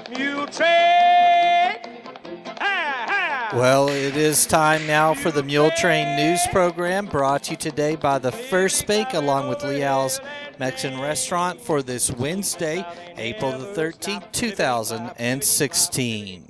Muletrain! Well, it is time now for the Muletrain News Program, brought to you today by the First Bank along with Leal's Mexican Restaurant for this Wednesday, April the 13th, 2016.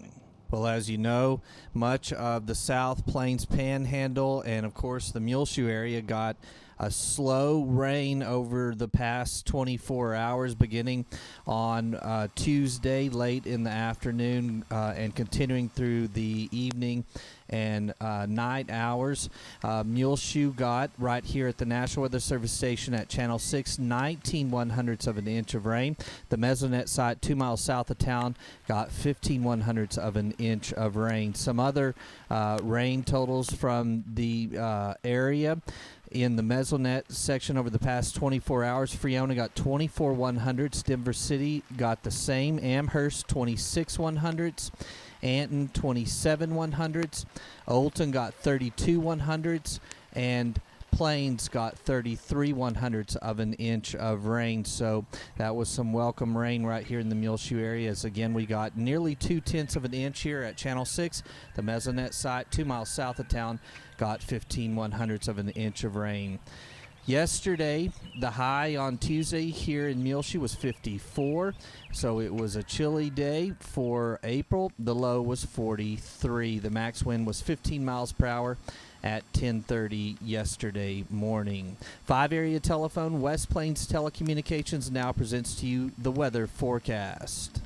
Well, as you know, much of the South Plains Panhandle and, of course, the Muleshoe area got a slow rain over the past 24 hours, beginning on Tuesday late in the afternoon and continuing through the evening and night hours. Muleshoe got right here at the National Weather Service station at Channel 6, 19/100ths of an inch of rain. The Mesonet site 2 miles south of town got 15/100ths of an inch of rain. Some other rain totals from the area. In the Mesonet section over the past 24 hours, Freona got 24/100ths. Denver City got the same. Amherst 26/100ths. Anton 27/100ths. Olton got 32/100ths. And Plains got 33/100ths of an inch of rain. So that was some welcome rain right here in the Muleshoe area. As again, we got nearly 2/10ths of an inch here at Channel 6. The Mesonet site 2 miles south of town got 15/100ths of an inch of rain. Yesterday, the high on Tuesday here in Muleshoe was 54, so it was a chilly day for April. The low was 43. The max wind was 15 miles per hour at 10:30 yesterday morning. 5-area telephone, West Plains Telecommunications now presents to you the weather forecast.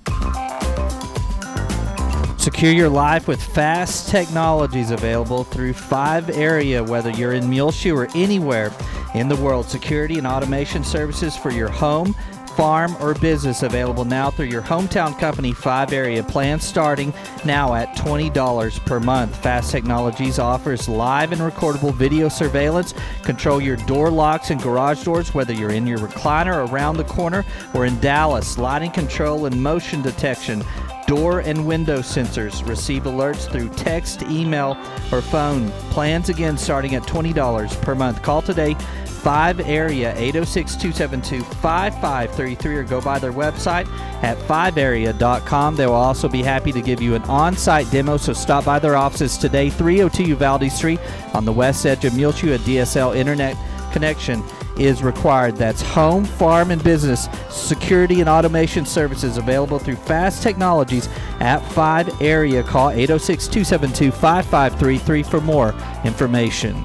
Secure your life with fast technologies available through 5-area, whether you're in Muleshoe or anywhere in the world. Security and automation services for your home, farm, or business available now through your hometown company. 5-area plans starting now at $20 per month. Fast Technologies offers live and recordable video surveillance. Control your door locks and garage doors, whether you're in your recliner around the corner or in Dallas. Lighting control and motion detection. Door and window sensors. Receive alerts through text, email, or phone. Plans again starting at $20 per month. Call today, 5-area, 806-272-5533, or go by their website at 5area.com. They will also be happy to give you an on-site demo, so stop by their offices today, 302 Uvalde Street on the west edge of Muleshoe. A DSL internet connection is required. That's home, farm, and business security and automation services available through Fast Technologies at 5-area. Call 806-272-5533 for more information.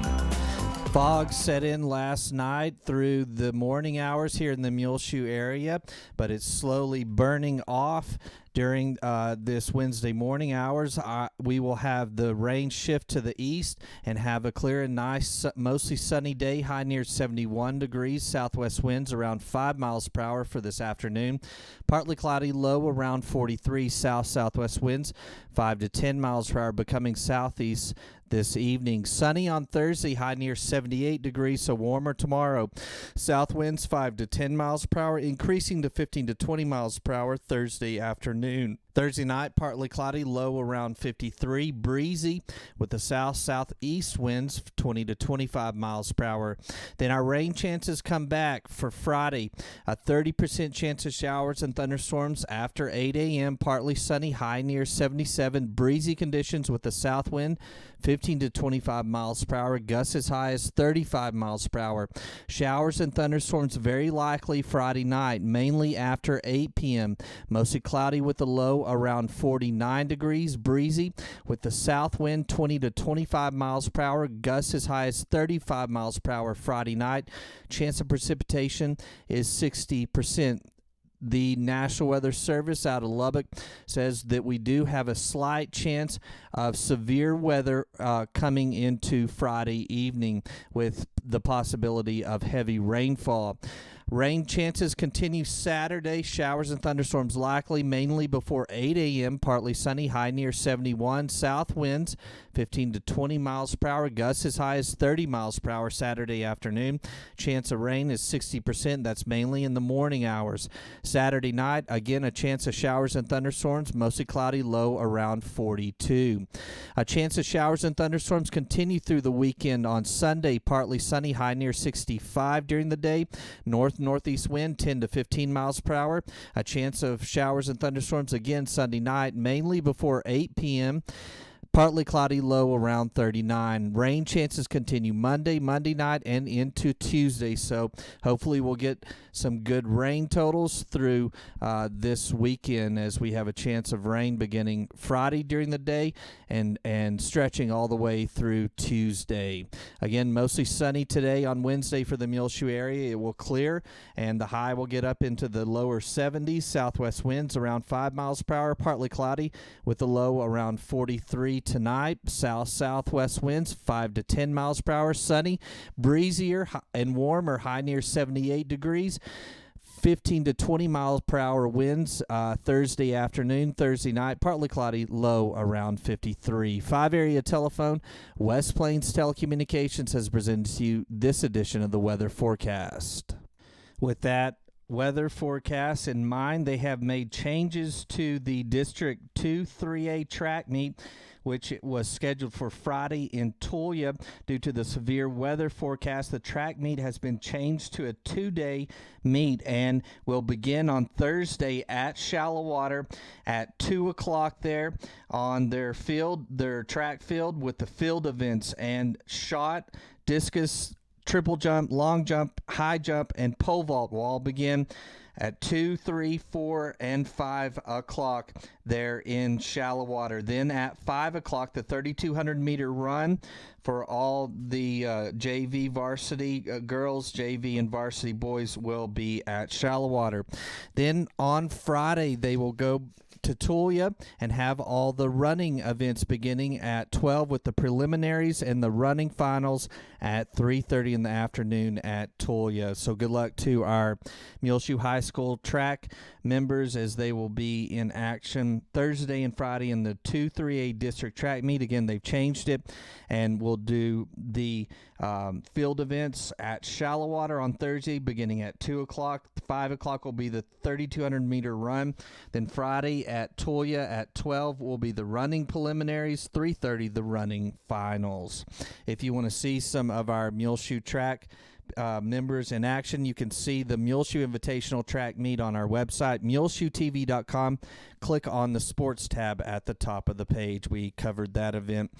Fog set in last night through the morning hours here in the Muleshoe area, but it's slowly burning off during this Wednesday morning hours. We will have the rain shift to the east and have a clear and nice, mostly sunny day, high near 71 degrees. Southwest winds around 5 miles per hour for this afternoon. Partly cloudy, low around 43. South-southwest winds 5 to 10 miles per hour, becoming southeast this evening. Sunny on Thursday, high near 78 degrees, so warmer tomorrow. South winds 5 to 10 miles per hour, increasing to 15 to 20 miles per hour Thursday afternoon. Thursday night, partly cloudy, low around 53, breezy with the south-southeast winds 20 to 25 miles per hour. Then our rain chances come back for Friday. A 30% chance of showers and thunderstorms after 8 a.m., partly sunny, high near 77, breezy conditions with the south wind 15 to 25 miles per hour, gusts as high as 35 miles per hour. Showers and thunderstorms very likely Friday night, mainly after 8 p.m. Mostly cloudy with a low around 49 degrees, breezy with the south wind 20 to 25 miles per hour, gusts as high as 35 miles per hour Friday night. Chance of precipitation is 60%. The National Weather Service out of Lubbock says that we do have a slight chance of severe weather coming into Friday evening with the possibility of heavy rainfall. Rain chances continue Saturday. Showers and thunderstorms likely, mainly before 8 a.m. Partly sunny, high near 71. South winds 15 to 20 miles per hour. Gusts as high as 30 miles per hour Saturday afternoon. Chance of rain is 60%. That's mainly in the morning hours. Saturday night, again, a chance of showers and thunderstorms, mostly cloudy, low around 42. A chance of showers and thunderstorms continue through the weekend. On Sunday, partly sunny, high near 65 during the day. Northeast wind 10 to 15 miles per hour. A chance of showers and thunderstorms again Sunday night, mainly before 8 p.m. Partly cloudy, low around 39. Rain chances continue Monday night, and into Tuesday. So hopefully we'll get some good rain totals through this weekend, as we have a chance of rain beginning Friday during the day and stretching all the way through Tuesday. Again, mostly sunny today on Wednesday for the Muleshoe area. It will clear, and the high will get up into the lower 70s. Southwest winds around 5 miles per hour, partly cloudy, with the low around 43 tonight. Southwest winds 5 to 10 miles per hour, sunny, breezier and warmer, high near 78 degrees. 15 to 20 miles per hour winds Thursday afternoon, Thursday night, partly cloudy, low around 53. 5-area telephone, West Plains Telecommunications has presented to you this edition of the weather forecast. With that weather forecast in mind, they have made changes to the District 2 3A track meet, which was scheduled for Friday in Tulia. Due to the severe weather forecast, the track meet has been changed to a 2-day meet and will begin on Thursday at Shallow Water at 2 o'clock there on their track field, with the field events and shot, discus, triple jump, long jump, high jump, and pole vault will all begin at 2, 3, 4, and 5 o'clock there in Shallow Water. Then at 5 o'clock, the 3,200-meter run for all the JV varsity girls, JV and varsity boys will be at Shallow Water. Then on Friday, they will go to Tulia and have all the running events beginning at 12, with the preliminaries and the running finals at 3:30 in the afternoon at Tulia. So good luck to our Muleshoe High School track members, as they will be in action Thursday and Friday in the 2-3A district track meet. Again, they've changed it, and we'll do the field events at Shallow Water on Thursday beginning at 2 o'clock. 5 o'clock will be the 3,200-meter run. Then Friday at Tulia at 12 will be the running preliminaries. 3:30 the running finals. If you want to see some of our Muleshoe track members in action, you can see the Muleshoe Invitational Track Meet on our website, muleshoetv.com. Click on the sports tab at the top of the page. We covered that event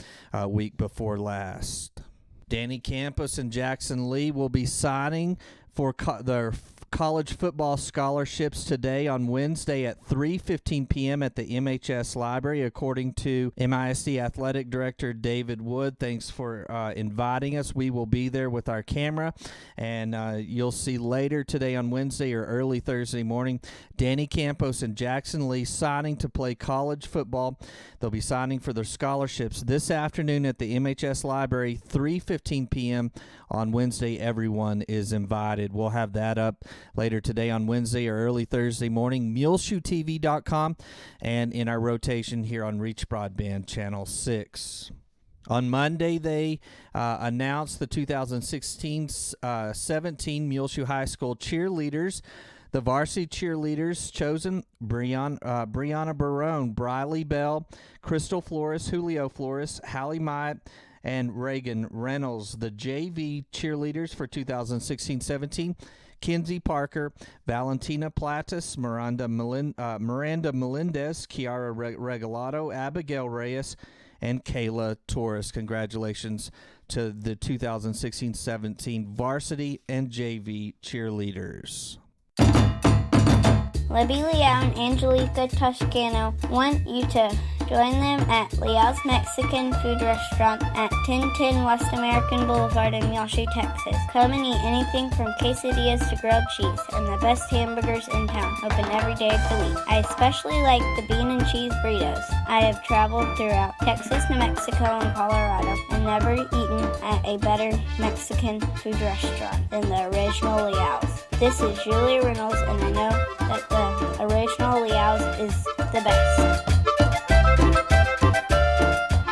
week before last. Danny Campos and Jackson Lee will be signing for their college football scholarships today on Wednesday at 3:15 p.m. at the MHS Library, according to MISD Athletic Director David Wood. Thanks for inviting us. We will be there with our camera, and you'll see later today on Wednesday or early Thursday morning Danny Campos and Jackson Lee signing to play college football. They'll be signing for their scholarships this afternoon at the MHS Library, 3:15 p.m. on Wednesday. Everyone is invited. We'll have that up later today on Wednesday or early Thursday morning, muleshoetv.com, and in our rotation here on Reach Broadband Channel 6. On Monday, they announced the 2016-17 Muleshoe High School cheerleaders. The varsity cheerleaders chosen: Brianna Barone, Briley Bell, Crystal Flores, Julio Flores, Hallie Myatt, and Reagan Reynolds. The JV cheerleaders for 2016-17, Kinsey Parker, Valentina Platas, Miranda Melendez, Kiara Regalado, Abigail Reyes, and Kayla Torres. Congratulations to the 2016-17 varsity and JV cheerleaders. Libby Leal and Angelica Toscano want you to join them at Leal's Mexican Food Restaurant at 1010 West American Boulevard in Muleshoe, Texas. Come and eat anything from quesadillas to grilled cheese and the best hamburgers in town, open every day of the week. I especially like the bean and cheese burritos. I have traveled throughout Texas, New Mexico, and Colorado and never eaten at a better Mexican food restaurant than the original Leal's. This is Julia Reynolds, and I know that the original Leo's is the best.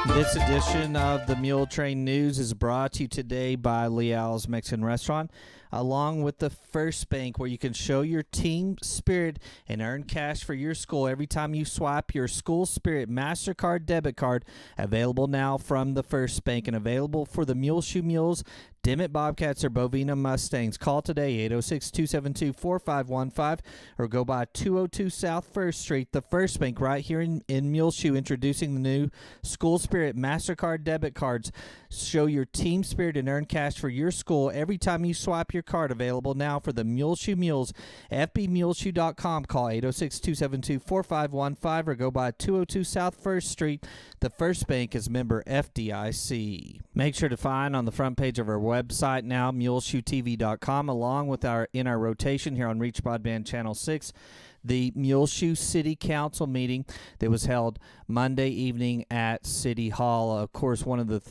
This edition of the Muletrain News is brought to you today by Leo's Mexican Restaurant, along with the First Bank, where you can show your team spirit and earn cash for your school every time you swipe your School Spirit MasterCard debit card, available now from the First Bank and available for the Muleshoe Mules, Dimmitt Bobcats, or Bovina Mustangs. Call today, 806-272-4515, or go by 202 South 1st Street. The First Bank right here in Muleshoe, introducing the new School Spirit MasterCard debit cards. Show your team spirit and earn cash for your school every time you swipe your card, available now for the Muleshoe Mules. FBMuleshoe.com. Call 806-272-4515, or go by 202 South 1st Street. The First Bank is member FDIC. Make sure to find on the front page of our website now, muleshoetv.com, along with our rotation here on Reach Broadband Channel 6, the Muleshoe City Council meeting that was held Monday evening at City Hall. Of course, one of the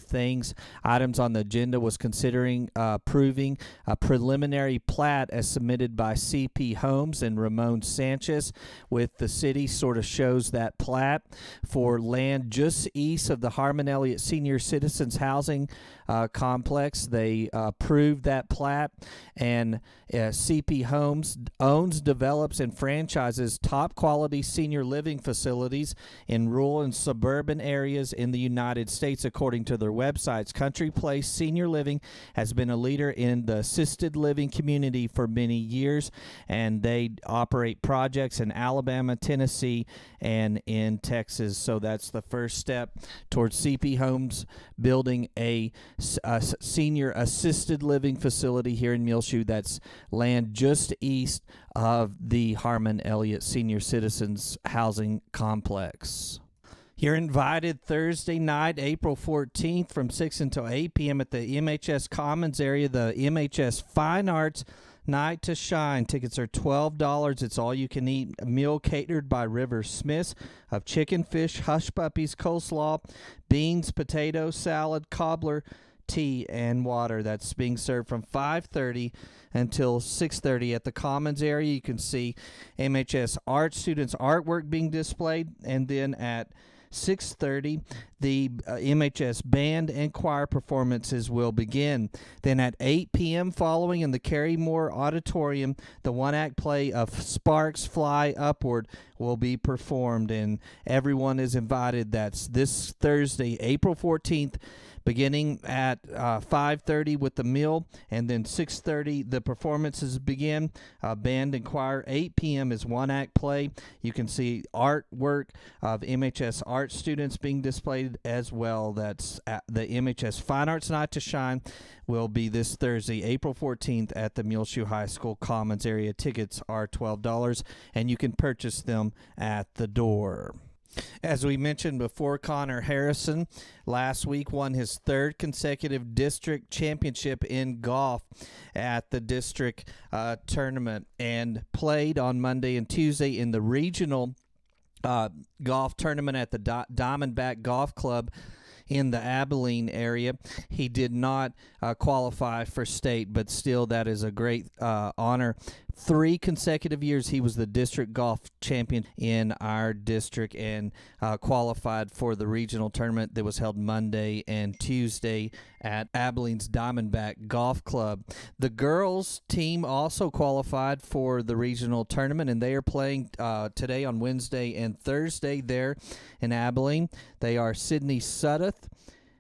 items on the agenda was considering approving a preliminary plat as submitted by CP Homes and Ramon Sanchez. With the city sort of shows that plat for land just east of the Harmon Elliott Senior Citizens Housing Complex. They approved that plat, and CP Homes owns, develops, and franchises top quality senior living facilities in rural and suburban areas in the United States. According to their websites, Country Place Senior Living has been a leader in the assisted living community for many years, and they operate projects in Alabama, Tennessee, and in Texas. So that's the first step towards CP Homes building a senior assisted living facility here in Muleshoe. That's land just east of the Harmon Elliott Senior Citizens Housing Complex. You're invited Thursday night, April 14th from 6 until 8 p.m. at the MHS Commons area, the MHS Fine Arts Night to Shine. Tickets are $12. It's all you can eat. A meal catered by River Smiths of chicken, fish, hush puppies, coleslaw, beans, potato salad, cobbler, tea, and water. That's being served from 5:30 until 6:30 at the Commons area. You can see MHS art students' artwork being displayed, and then at 6:30, the MHS band and choir performances will begin. Then at 8 p.m. following in the Carrie Moore Auditorium, the one-act play of Sparks Fly Upward will be performed, and everyone is invited. That's this Thursday, April 14th, beginning at 5:30 with the meal, and then 6:30 the performances begin. Band and choir. 8 p.m. is one-act play. You can see artwork of MHS art students being displayed as well. That's at the MHS Fine Arts Night to Shine will be this Thursday, April 14th at the Muleshoe High School Commons area. Tickets are $12, and you can purchase them at the door. As we mentioned before, Connor Harrison last week won his third consecutive district championship in golf at the district tournament, and played on Monday and Tuesday in the regional golf tournament at the Diamondback Golf Club in the Abilene area. He did not qualify for state, but still that is a great honor. 3 consecutive years he was the district golf champion in our district, and qualified for the regional tournament that was held Monday and Tuesday at Abilene's Diamondback Golf Club. The girls team also qualified for the regional tournament, and they are playing today on Wednesday and Thursday there in Abilene. They are Sydney Suddeth,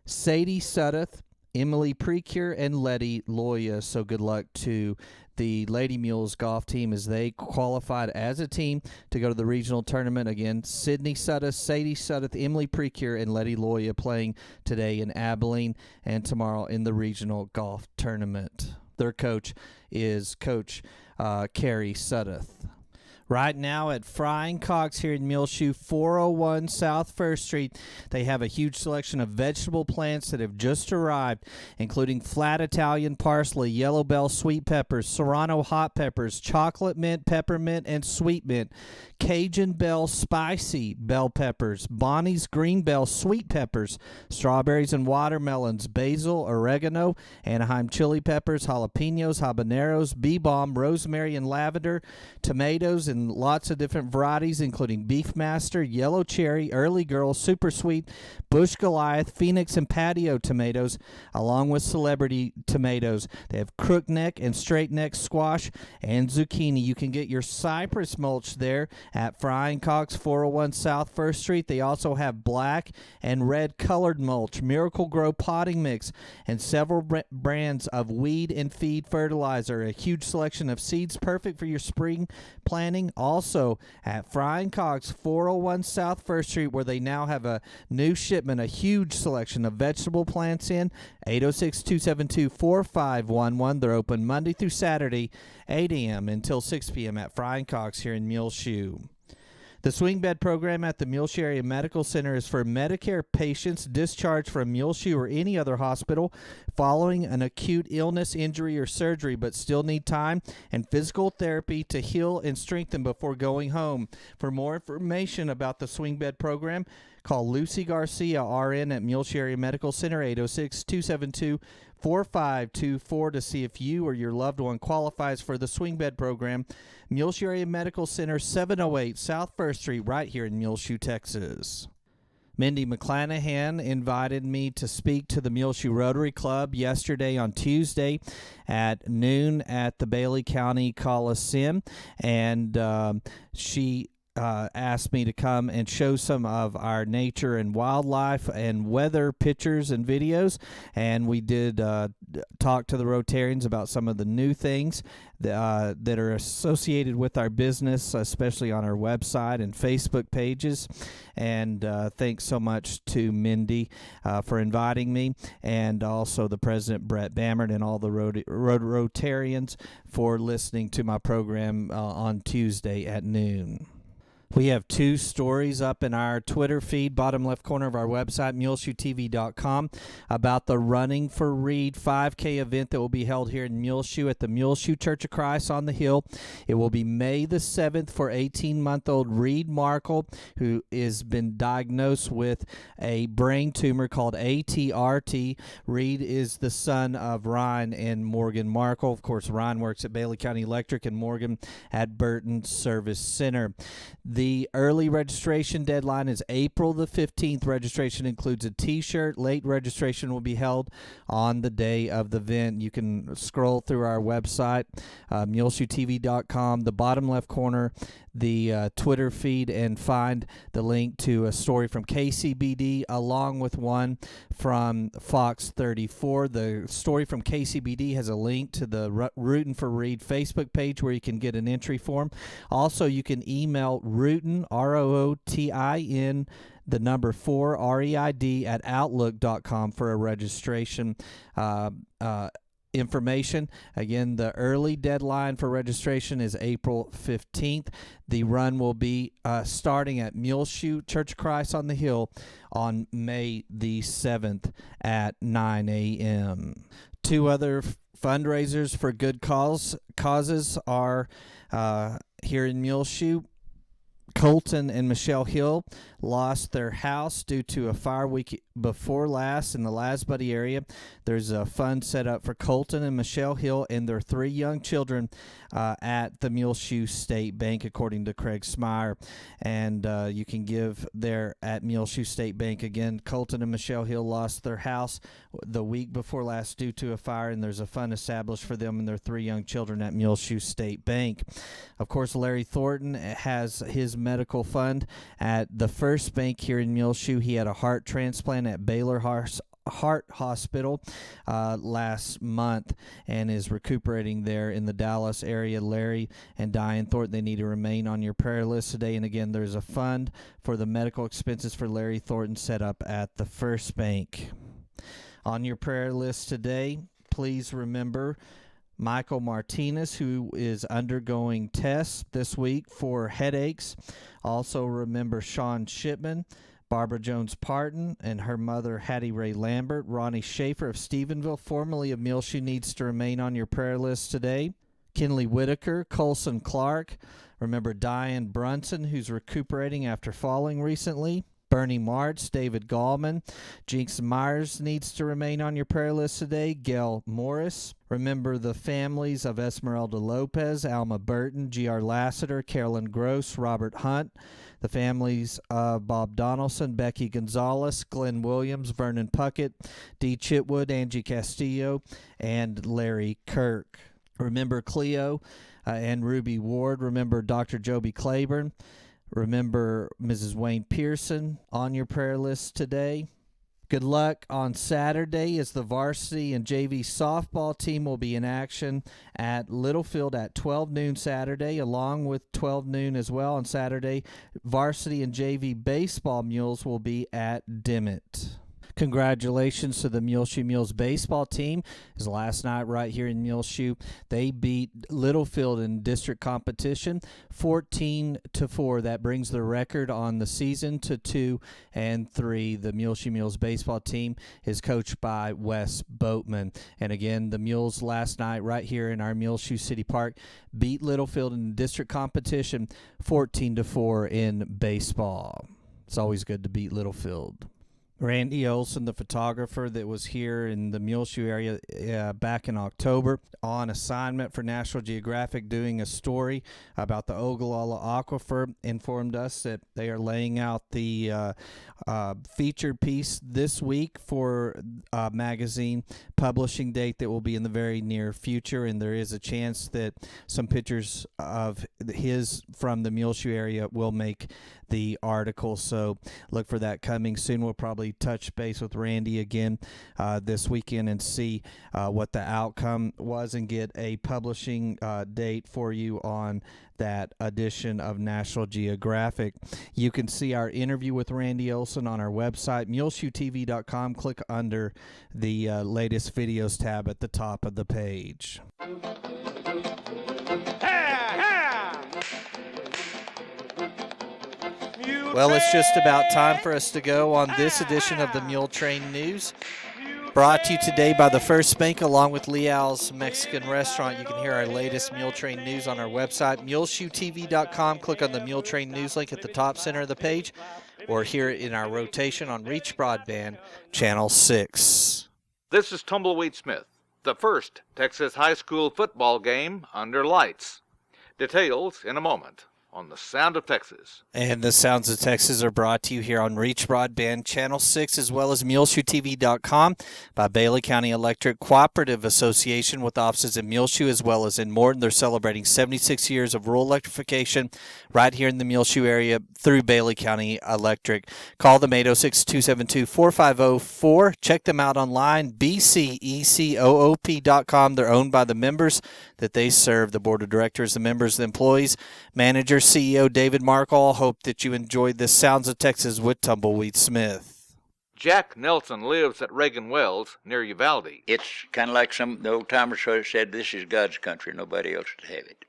Sadie Suddeth, Emily Precure, and Letty Loya. So good luck to the Lady Mules golf team as they qualified as a team to go to the regional tournament. Again, Sydney Suddeth, Sadie Suddeth, Emily Precure, and Letty Loya playing today in Abilene and tomorrow in the regional golf tournament. Their coach is Coach Carrie Suddeth. Right now at Frying Cocks here in Muleshoe, 401 South First Street, they have a huge selection of vegetable plants that have just arrived, including flat Italian parsley, yellow bell sweet peppers, serrano hot peppers, chocolate mint, peppermint, and sweet mint, Cajun bell spicy bell peppers, Bonnie's green bell sweet peppers, strawberries and watermelons, basil, oregano, Anaheim chili peppers, jalapenos, habaneros, bee balm, rosemary, and lavender, tomatoes, and lots of different varieties, including Beefmaster, Yellow Cherry, Early Girl, Super Sweet, Bush Goliath, Phoenix, and Patio tomatoes, along with celebrity tomatoes. They have crookneck and straight neck squash and zucchini. You can get your cypress mulch there at Frying Cocks, 401 South First Street. They also have black and red colored mulch, Miracle Grow potting mix, and several brands of weed and feed fertilizer. A huge selection of seeds perfect for your spring planting. Also at Frying Cocks, 401 South First Street, where they now have a new shipment, a huge selection of vegetable plants in, 806-272-4511. They're open Monday through Saturday, 8 a.m. until 6 p.m. at Frying Cocks here in Muleshoe. The swing bed program at the Muleshoe Area Medical Center is for Medicare patients discharged from Muleshoe or any other hospital following an acute illness, injury, or surgery, but still need time and physical therapy to heal and strengthen before going home. For more information about the swing bed program, call Lucy Garcia, RN at Muleshoe Area Medical Center, 806-272-4524 to see if you or your loved one qualifies for the swing bed program. Muleshoe Area Medical Center, 708 South First Street, right here in Muleshoe, Texas. Mindy McClanahan invited me to speak to the Muleshoe Rotary Club yesterday on Tuesday at noon at the Bailey County Coliseum, and she asked me to come and show some of our nature and wildlife and weather pictures and videos, and we did talk to the Rotarians about some of the new things that are associated with our business, especially on our website and Facebook pages. And thanks so much to Mindy for inviting me, and also the President Brett Bammert and all the Rotarians for listening to my program on Tuesday at noon. We have two stories up in our Twitter feed, bottom left corner of our website, muleshoetv.com, about the Running for Reed 5K event that will be held here in Muleshoe at the Muleshoe Church of Christ on the Hill. It will be May the 7th for 18-month-old Reed Markle, who has been diagnosed with a brain tumor called ATRT. Reed is the son of Ryan and Morgan Markle. Of course, Ryan works at Bailey County Electric and Morgan at Burton Service Center. The early registration deadline is April the 15th. Registration includes a T-shirt. Late registration will be held on the day of the event. You can scroll through our website, muleshoetv.com, the bottom left corner, the Twitter feed, and find the link to a story from KCBD along with one from Fox 34. The story from KCBD has a link to the Rootin' for Reed Facebook page where you can get an entry form. Also, you can email Rootin, ROOTIN, the number 4, REID, at outlook.com for a registration information. Again, the early deadline for registration is April 15th. The run will be starting at Muleshoe Church of Christ on the Hill on May the 7th at 9 a.m. Two other fundraisers for good causes are here in Muleshoe. Colton and Michelle Hill lost their house due to a fire week before last in the Lasbuddy area. There's a fund set up for Colton and Michelle Hill and their 3 young children at the Muleshoe State Bank, according to Craig Smyer. And you can give there at Muleshoe State Bank. Again, Colton and Michelle Hill lost their house the week before last due to a fire, and there's a fund established for them and their 3 young children at Muleshoe State Bank. Of course, Larry Thornton has his medical fund at the First Bank here in Muleshoe. He had a heart transplant at Baylor Heart Hospital last month and is recuperating there in the Dallas area. Larry and Diane Thornton, they need to remain on your prayer list today. And again, there's a fund for the medical expenses for Larry Thornton set up at the First Bank. On your prayer list today, please remember Michael Martinez, who is undergoing tests this week for headaches. Also remember Sean Shipman, Barbara Jones Parton, and her mother, Hattie Ray Lambert. Ronnie Schaefer of Stephenville, formerly of Muleshoe, needs to remain on your prayer list today. Kinley Whitaker, Colson Clark. Remember Diane Brunson, who's recuperating after falling recently. Bernie Martz, David Gallman. Jinx Myers needs to remain on your prayer list today. Gail Morris. Remember the families of Esmeralda Lopez, Alma Burton, G.R. Lassiter, Carolyn Gross, Robert Hunt. The families of Bob Donaldson, Becky Gonzalez, Glenn Williams, Vernon Puckett, Dee Chitwood, Angie Castillo, and Larry Kirk. Remember Cleo and Ruby Ward. Remember Dr. Joby Claiborne. Remember Mrs. Wayne Pearson on your prayer list today. Good luck on Saturday as the varsity and JV softball team will be in action at Littlefield at 12 noon Saturday, along with 12 noon as well on Saturday. Varsity and JV baseball mules will be at Dimmitt. Congratulations to the Muleshoe Mules baseball team. As last night right here in Muleshoe, they beat Littlefield in district competition 14-4. That brings the record on the season to 2-3. The Muleshoe Mules baseball team is coached by Wes Boatman. And again, the Mules last night right here in our Muleshoe City Park beat Littlefield in district competition 14-4 in baseball. It's always good to beat Littlefield. Randy Olson, the photographer that was here in the Muleshoe area back in October on assignment for National Geographic doing a story about the Ogallala Aquifer, informed us that they are laying out the featured piece this week for a magazine publishing date that will be in the very near future, and there is a chance that some pictures of his from the Muleshoe area will make the article, so look for that coming soon. We'll probably touch base with Randy again this weekend and see what the outcome was and get a publishing date for you on that edition of National Geographic. You can see our interview with Randy Olson on our website, muleshoetv.com. Click under the latest videos tab at the top of the page. Well, it's just about time for us to go on this edition of the Muletrain News. Brought to you today by the First Bank along with Leal's Mexican Restaurant. You can hear our latest Muletrain News on our website, muleshoetv.com. Click on the Muletrain News link at the top center of the page, or hear it in our rotation on Reach Broadband, Channel 6. This is Tumbleweed Smith, the first Texas high school football game under lights. Details in a moment on the Sound of Texas. And the Sounds of Texas are brought to you here on Reach Broadband Channel 6, as well as MuleshoeTV.com by Bailey County Electric Cooperative Association with offices in Muleshoe as well as in Morton. They're celebrating 76 years of rural electrification right here in the Muleshoe area through Bailey County Electric. Call them 806-272-4504. Check them out online, bcecoop.com. They're owned by the members that they serve, the board of directors, the members, the employees, managers, CEO David Markall. Hope that you enjoyed this Sounds of Texas with Tumbleweed Smith. Jack Nelson lives at Reagan Wells near Uvalde. It's kind of like the old timers said, this is God's country, nobody else would have it.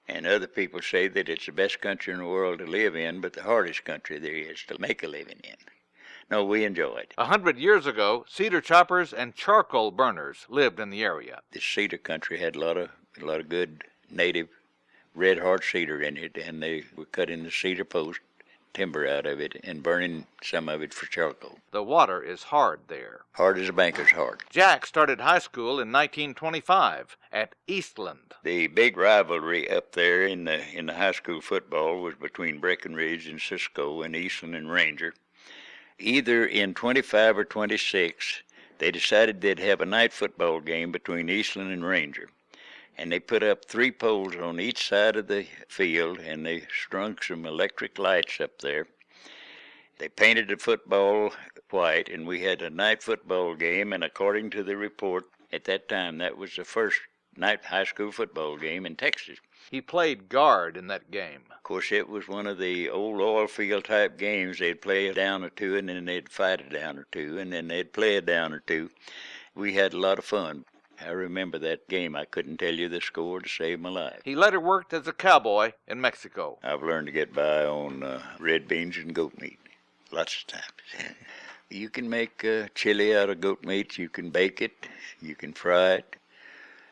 And other people say that it's the best country in the world to live in, but the hardest country there is to make a living in. No, we enjoy it. 100 years ago, cedar choppers and charcoal burners lived in the area. This cedar country had a lot of good native red heart cedar in it, and they were cutting the cedar post timber out of it and burning some of it for charcoal. The water is hard there. Hard as a banker's heart. Jack started high school in 1925 at Eastland. The big rivalry up there in the high school football was between Breckenridge and Cisco and Eastland and Ranger. Either in 25 or 26, they decided they'd have a night football game between Eastland and Ranger. And they put up 3 poles on each side of the field, and they strung some electric lights up there. They painted the football white, and we had a night football game, and according to the report at that time, that was the first night high school football game in Texas. He played guard in that game. Of course, it was one of the old oil field type games. They'd play a down or two, and then they'd fight a down or two, and then they'd play a down or two. We had a lot of fun. I remember that game. I couldn't tell you the score to save my life. He later worked as a cowboy in Mexico. I've learned to get by on red beans and goat meat lots of times. You can make chili out of goat meat. You can bake it. You can fry it.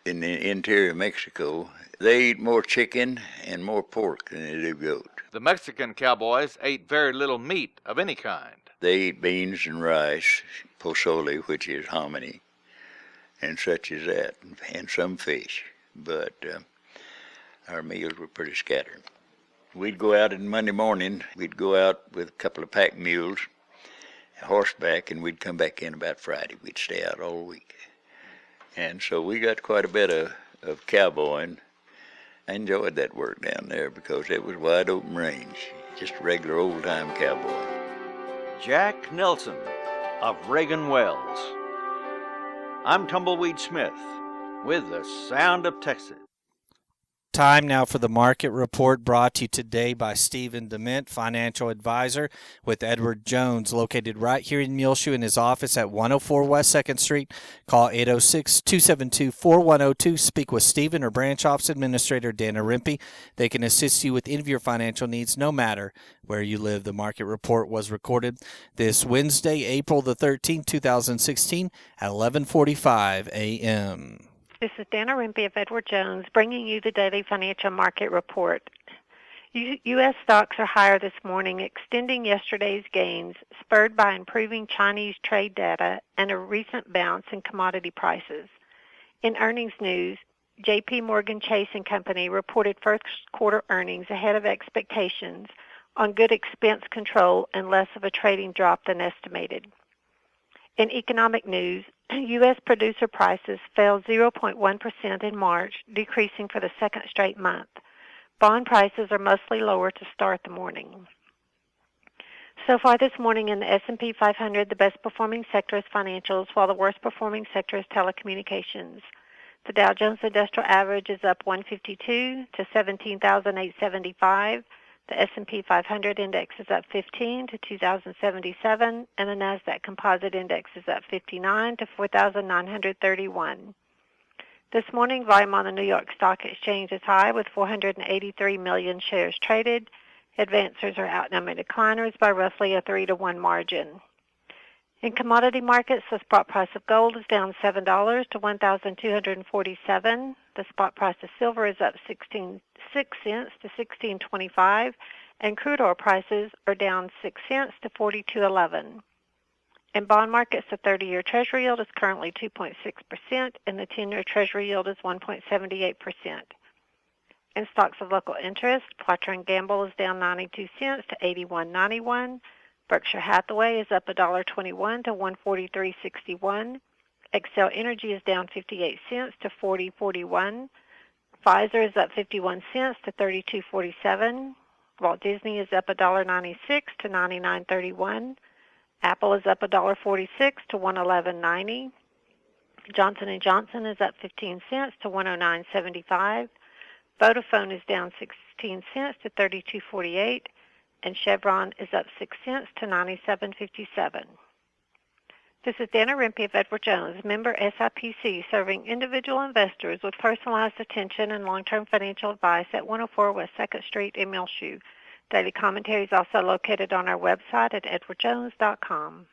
In the interior of Mexico, they eat more chicken and more pork than they do goat. The Mexican cowboys ate very little meat of any kind. They eat beans and rice, pozole, which is hominy, and such as that, and some fish. But our meals were pretty scattered. We'd go out on Monday morning. We'd go out with a couple of pack mules, horseback, and we'd come back in about Friday. We'd stay out all week. And so we got quite a bit of cowboying. I enjoyed that work down there because it was wide open range, just a regular old-time cowboy. Jack Nelson of Reagan Wells. I'm Tumbleweed Smith with the Sound of Texas. Time now for the market report, brought to you today by Stephen Dement, financial advisor with Edward Jones, located right here in Muleshoe in his office at 104 West 2nd Street. Call 806-272-4102. Speak with Stephen or branch office administrator Dana Rimpey. They can assist you with any of your financial needs, no matter where you live. The market report was recorded this Wednesday, April the 13th, 2016 at 11:45 a.m. This is Dana Rimpey of Edward Jones bringing you the daily financial market report. U.S. stocks are higher this morning, extending yesterday's gains, spurred by improving Chinese trade data and a recent bounce in commodity prices. In earnings news, J.P. Morgan Chase & Company reported first quarter earnings ahead of expectations on good expense control and less of a trading drop than estimated. In economic news, U.S. producer prices fell 0.1% in March, decreasing for the second straight month. Bond prices are mostly lower to start the morning. So far this morning in the S&P 500, the best performing sector is financials, while the worst performing sector is telecommunications. The Dow Jones Industrial Average is up 152 to 17,875. The S&P 500 index is up 15 to 2,077, and the NASDAQ Composite Index is up 59 to 4,931. This morning, volume on the New York Stock Exchange is high with 483 million shares traded. Advancers are outnumbering decliners by roughly a 3-to-1 margin. In commodity markets, the spot price of gold is down $7 to $1,247. The spot price of silver is up 6 cents to $16.25, and crude oil prices are down 6 cents to $42.11. In bond markets, the 30-year Treasury yield is currently 2.6%, and the 10-year Treasury yield is 1.78%. In stocks of local interest, Procter & Gamble is down 92 cents to $81.91. Berkshire Hathaway is up $1.21 to $143.61. Xcel Energy is down 58 cents to $40.41. Pfizer is up 51 cents to $32.47. Walt Disney is up $1.96 to $99.31. Apple is up $1.46 to $111.90. Johnson & Johnson is up 15 cents to $109.75. Vodafone is down 16 cents to $32.48. And Chevron is up 6 cents to $97.57. This is Dana Rimpey of Edward Jones, member SIPC, serving individual investors with personalized attention and long-term financial advice at 104 West 2nd Street in Muleshoe. Daily commentary is also located on our website at edwardjones.com.